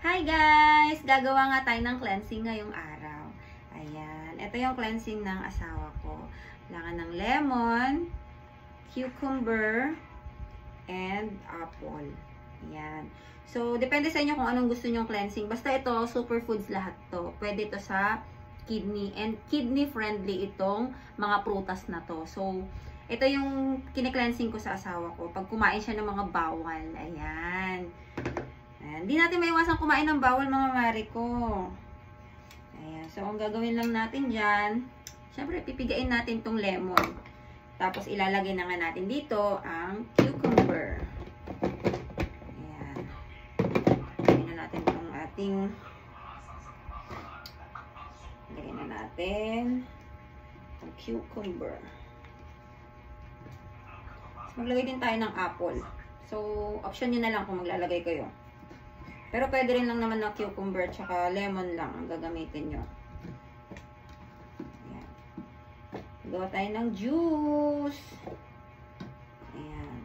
Hi guys! Gagawa nga tayo ng cleansing ngayong araw. Ayan. Ito yung cleansing ng asawa ko. Kailangan ng lemon, cucumber, and apple. Ayan. So, depende sa inyo kung anong gusto nyong cleansing. Basta ito, superfoods lahat to. Pwede ito sa kidney. And kidney friendly itong mga prutas na to. So, ito yung kine-cleansing ko sa asawa ko. Pag kumain siya ng mga bawal. Ayan. Hindi natin maiwasang kumain ng bawal mga mare ko. Ayan. So, ang gagawin lang natin dyan, syempre, pipigain natin tong lemon. Tapos, ilalagay na nga natin dito ang cucumber. Ayan. Lagyan na natin itong ating lagyan na natin ang cucumber. Tapos, maglagay din tayo ng apple. So, option nyo na lang kung maglalagay kayo. Pero pwede rin lang naman na cucumber tsaka lemon lang ang gagamitin nyo. Ayan. Gawa tayo ng juice. Ayan.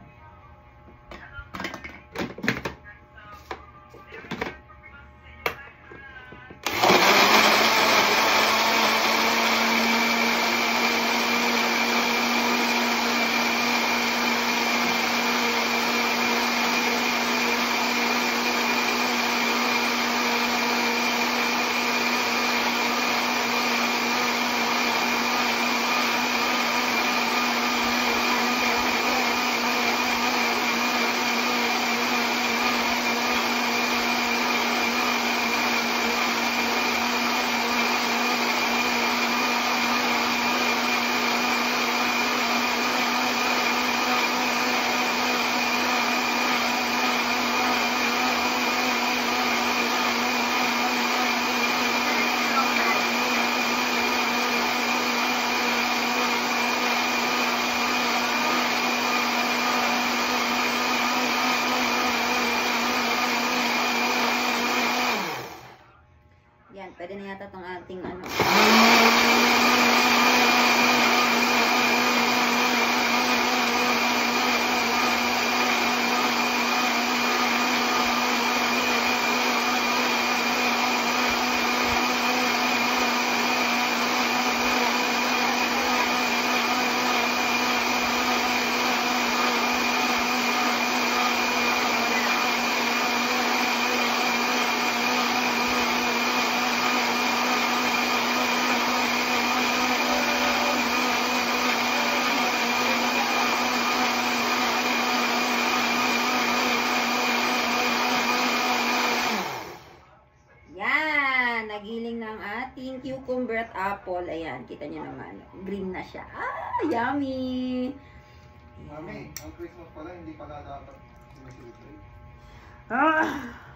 Yan, pwede na yata itong ating ano. Nagiling ng ating cucumber at apple. Ayan, kita nyo naman. Green na siya. Ah, yummy! Mami, ang Christmas pala, hindi pala dapat sinusunod. Ah!